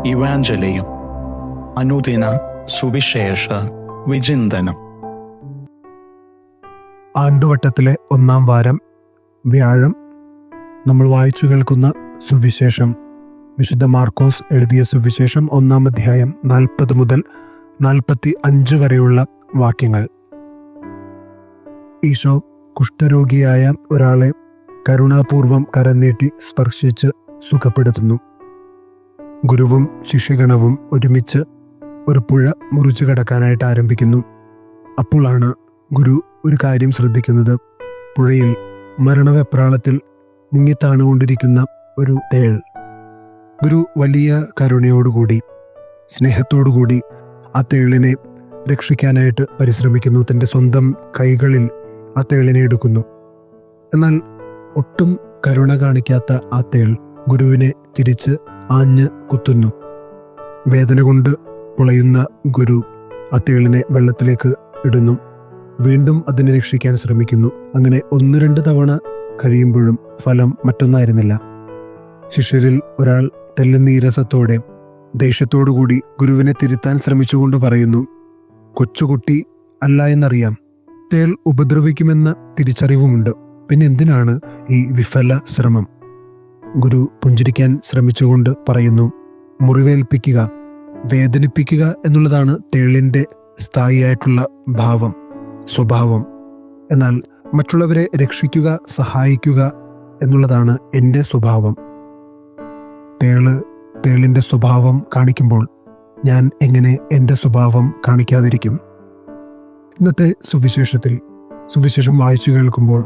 ഇവാഞ്ചലിയും അനുദിന സുവിശേഷ വിചിന്തനം. ആണ്ടുവട്ടത്തിലെ 1-ാം വാരം, വ്യാഴം. നമ്മൾ വായിച്ചു കേൾക്കുന്ന സുവിശേഷം വിശുദ്ധ മാർക്കോസ് എഴുതിയ സുവിശേഷം 1-ാം അധ്യായം 40 മുതൽ 45 വരെയുള്ള വാക്യങ്ങൾ. ഈശോ കുഷ്ഠരോഗിയായ ഒരാളെ കരുണാപൂർവം കരനീട്ടി സ്പർശിച്ച് സുഖപ്പെടുത്തുന്നു. ഗുരുവും ശിഷ്യഗണവും ഒരുമിച്ച് ഒരു പുഴ മുറിച്ചു കടക്കാനായിട്ട് ആരംഭിക്കുന്നു. അപ്പോഴാണ് ഗുരു ഒരു കാര്യം ശ്രദ്ധിക്കുന്നത്. പുഴയിൽ മരണവെപ്രാളത്തിൽ മുങ്ങിത്താണുകൊണ്ടിരിക്കുന്ന ഒരു തേൾ. ഗുരു വലിയ കരുണയോടുകൂടി, സ്നേഹത്തോടുകൂടി ആ തേളിനെ രക്ഷിക്കാനായിട്ട് പരിശ്രമിക്കുന്നു. തൻ്റെ സ്വന്തം കൈകളിൽ ആ തേളിനെ എടുക്കുന്നു. എന്നാൽ ഒട്ടും കരുണ കാണിക്കാത്ത ആ തേൾ ഗുരുവിനെ തിരിച്ച് ആഞ്ഞ് കുത്തുന്നു. വേദന കൊണ്ട് പുളയുന്ന ഗുരു ആ തേളിനെ വെള്ളത്തിലേക്ക് ഇടുന്നു. വീണ്ടും അതിനെ രക്ഷിക്കാൻ ശ്രമിക്കുന്നു. അങ്ങനെ 1-2 തവണ കഴിയുമ്പോഴും ഫലം മറ്റൊന്നായിരുന്നില്ല. ശിഷ്യരിൽ ഒരാൾ തെല്ലുനീരസത്തോടെ, ദേഷ്യത്തോടുകൂടി ഗുരുവിനെ തിരുത്താൻ ശ്രമിച്ചുകൊണ്ട് പറയുന്നു, കൊച്ചുകുട്ടി അല്ല എന്നറിയാം, തേൾ ഉപദ്രവിക്കുമെന്ന തിരിച്ചറിവുമുണ്ട്, പിന്നെ എന്തിനാണ് ഈ വിഫല ശ്രമം? ഗുരു പുഞ്ചിരിക്കാൻ ശ്രമിച്ചുകൊണ്ട് പറയുന്നു, മുറിവേൽപ്പിക്കുക, വേദനിപ്പിക്കുക എന്നുള്ളതാണ് തേളിൻ്റെ സ്ഥായിയായിട്ടുള്ള സ്വഭാവം. എന്നാൽ മറ്റുള്ളവരെ രക്ഷിക്കുക, സഹായിക്കുക എന്നുള്ളതാണ് എൻ്റെ സ്വഭാവം. തേളിൻ്റെ സ്വഭാവം കാണിക്കുമ്പോൾ ഞാൻ എങ്ങനെ എൻ്റെ സ്വഭാവം കാണിക്കാതിരിക്കും? ഇന്നത്തെ സുവിശേഷം വായിച്ചു കേൾക്കുമ്പോൾ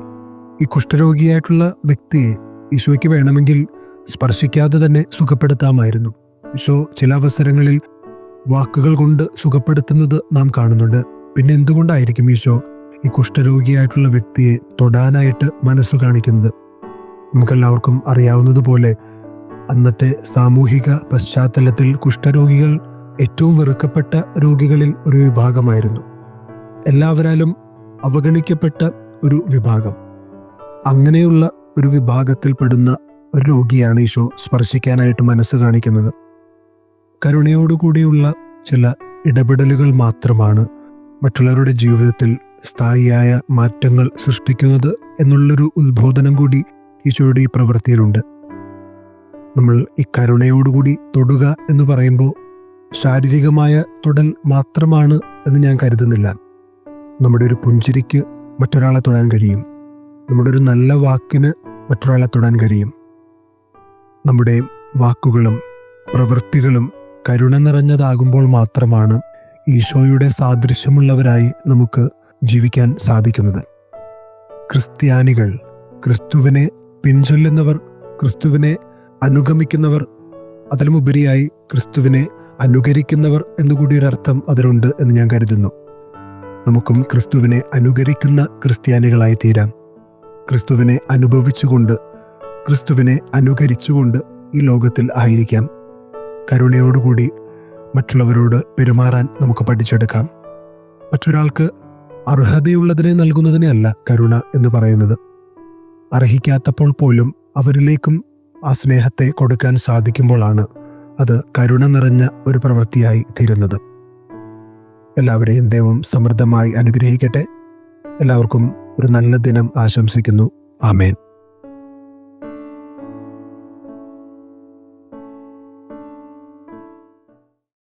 ഈ കുഷ്ഠരോഗിയായിട്ടുള്ള വ്യക്തിയെ ഈശോയ്ക്ക് വേണമെങ്കിൽ സ്പർശിക്കാതെ തന്നെ സുഖപ്പെടുത്താമായിരുന്നു. ഈശോ ചില അവസരങ്ങളിൽ വാക്കുകൾ കൊണ്ട് സുഖപ്പെടുത്തുന്നത് നാം കാണുന്നുണ്ട്. പിന്നെ എന്തുകൊണ്ടായിരിക്കും ഈശോ ഈ കുഷ്ഠരോഗിയായിട്ടുള്ള വ്യക്തിയെ തൊടാനായിട്ട് മനസ്സു കാണിക്കുന്നത്? നമുക്കെല്ലാവർക്കും അറിയാവുന്നതുപോലെ അന്നത്തെ സാമൂഹിക പശ്ചാത്തലത്തിൽ കുഷ്ഠരോഗികൾ ഏറ്റവും വെറുക്കപ്പെട്ട രോഗികളിൽ ഒരു വിഭാഗമായിരുന്നു. എല്ലാവരാലും അവഗണിക്കപ്പെട്ട ഒരു വിഭാഗം. അങ്ങനെയുള്ള ഒരു വിഭാഗത്തിൽപ്പെടുന്ന ഒരു രോഗിയാണ് ഈശോ സ്പർശിക്കാനായിട്ട് മനസ്സ് കാണിക്കുന്നത്. കരുണയോടുകൂടിയുള്ള ചില ഇടപെടലുകൾ മാത്രമാണ് മറ്റുള്ളവരുടെ ജീവിതത്തിൽ സ്ഥായിയായ മാറ്റങ്ങൾ സൃഷ്ടിക്കുന്നത് എന്നുള്ളൊരു ഉദ്ബോധനം കൂടി ഈശോയുടെ ഈ പ്രവൃത്തിയിലുണ്ട്. നമ്മൾ ഈ കരുണയോടുകൂടി തൊടുക എന്ന് പറയുമ്പോൾ ശാരീരികമായ തൊടൽ മാത്രമാണ് എന്ന് ഞാൻ കരുതുന്നില്ല. നമ്മുടെ ഒരു പുഞ്ചിരിക്ക് മറ്റൊരാളെ തൊടാൻ കഴിയും. നമ്മുടെ ഒരു നല്ല വാക്കിന് മറ്റൊരാളെ തൊടാൻ കഴിയും. നമ്മുടെ വാക്കുകളും പ്രവൃത്തികളും കരുണ നിറഞ്ഞതാകുമ്പോൾ മാത്രമാണ് ഈശോയുടെ സാദൃശ്യമുള്ളവരായി നമുക്ക് ജീവിക്കാൻ സാധിക്കുന്നത്. ക്രിസ്ത്യാനികൾ, ക്രിസ്തുവിനെ പിൻചൊല്ലുന്നവർ, ക്രിസ്തുവിനെ അനുഗമിക്കുന്നവർ, അതിലുമുപരിയായി ക്രിസ്തുവിനെ അനുകരിക്കുന്നവർ എന്നുകൂടി ഒരർത്ഥം അതിനുണ്ട് എന്ന് ഞാൻ കരുതുന്നു. നമുക്കും ക്രിസ്തുവിനെ അനുകരിക്കുന്ന ക്രിസ്ത്യാനികളായി തീരാം. ക്രിസ്തുവിനെ അനുഭവിച്ചുകൊണ്ട്, ക്രിസ്തുവിനെ അനുകരിച്ചുകൊണ്ട് ഈ ലോകത്തിൽ ആയിരിക്കാം. കരുണയോടുകൂടി മറ്റുള്ളവരോട് പെരുമാറാൻ നമുക്ക് പഠിച്ചെടുക്കാം. മറ്റൊരാൾക്ക് അർഹതയുള്ളതിനെ നൽകുന്നതിനെ അല്ല കരുണ എന്ന് പറയുന്നത്. അർഹിക്കാത്തപ്പോൾ പോലും അവരിലേക്കും ആ സ്നേഹത്തെ കൊടുക്കാൻ സാധിക്കുമ്പോഴാണ് അത് കരുണ നിറഞ്ഞ ഒരു പ്രവൃത്തിയായി തീരുന്നത്. എല്ലാവരെയും ദൈവം സമൃദ്ധമായി അനുഗ്രഹിക്കട്ടെ. എല്ലാവർക്കും ഒരു നല്ല ദിനം ആശംസിക്കുന്നു. ആമേൻ.